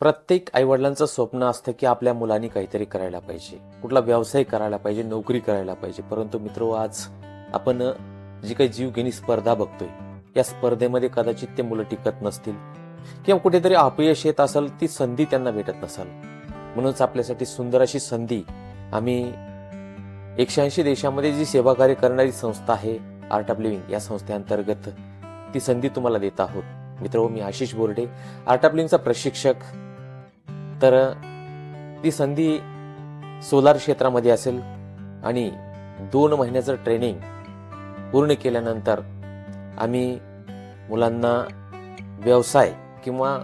प्रत्येक आईवडिलांचं स्वप्न असतं की आपल्या मुलांनी काहीतरी करायला पाहिजे, कुठला व्यवसाय करायला पाहिजे, नोकरी करायला पाहिजे. परंतु मित्र, आज आपण जी काही जीवघेणी स्पर्धा बघतोय, या स्पर्धेमध्ये कदाचित ते मुलं टिकत नसतील किंवा कुठेतरी अपयश येत असेल, ती संधी त्यांना भेटत नसेल. म्हणूनच आपल्यासाठी सुंदर अशी संधी आम्ही 180 देशामध्ये जी सेवाकार्य करणारी संस्था आहे आर्ट ऑफ लिव्हिंग, या संस्थेअंतर्गत ती संधी तुम्हाला देत आहोत. मित्र, मी आशिष बोर्डे, आर्ट ऑफ लिव्हिंगचा प्रशिक्षक. तर ती संधी सोलार क्षेत्रामध्ये असेल आणि 2 महिन्याचं ट्रेनिंग पूर्ण केल्यानंतर आम्ही मुलांना व्यवसाय किंवा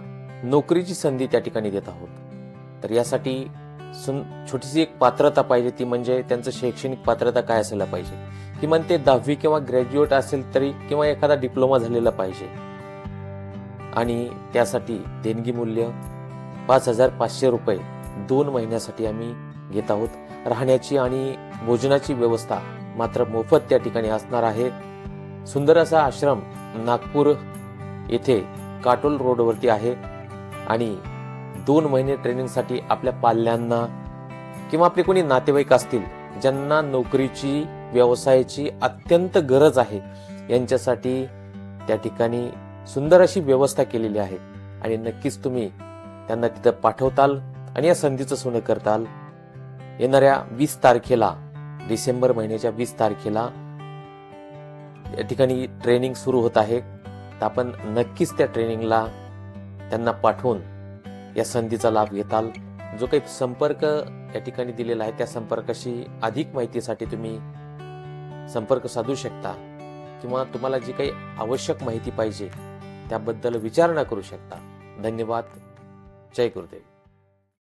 नोकरीची संधी त्या ठिकाणी देत आहोत. तर यासाठी छोटीशी एक पात्रता पाहिजे, ती म्हणजे त्यांचं शैक्षणिक पात्रता काय असायला पाहिजे. किमान ते 10वी किंवा ग्रॅज्युएट असेल तरी, किंवा एखादा डिप्लोमा झालेला पाहिजे. आणि त्यासाठी देणगी मूल्य 5,500 रुपये 2 महिन्यासाठी आम्ही घेत आहोत. राहण्याची आणि भोजनाची व्यवस्था मात्र मोफत त्या ठिकाणी असणार आहे. सुंदर असा आश्रम नागपूर येथे काटोल रोडवरती आहे. आणि 2 महिने ट्रेनिंगसाठी आपल्या पाल्यांना किंवा आपले कोणी नातेवाईक असतील ज्यांना नोकरीची, व्यवसायाची अत्यंत गरज आहे, यांच्यासाठी त्या ठिकाणी सुंदर अशी व्यवस्था केलेली आहे. आणि नक्कीच तुम्ही त्यांना तिथं पाठवताल आणि या संधीचं सोनं करताल. येणाऱ्या 20 तारखेला, डिसेंबर महिन्याच्या 20 तारखेला या ठिकाणी ट्रेनिंग सुरू होत आहे. तर आपण नक्कीच त्या ट्रेनिंगला त्यांना पाठवून या संधीचा लाभ घेताल. जो काही संपर्क या ठिकाणी दिलेला आहे, त्या संपर्काशी अधिक माहितीसाठी तुम्ही संपर्क साधू शकता, किंवा तुम्हाला जी काही आवश्यक माहिती पाहिजे त्याबद्दल विचारणा करू शकता. धन्यवाद. जय गुरुदेव.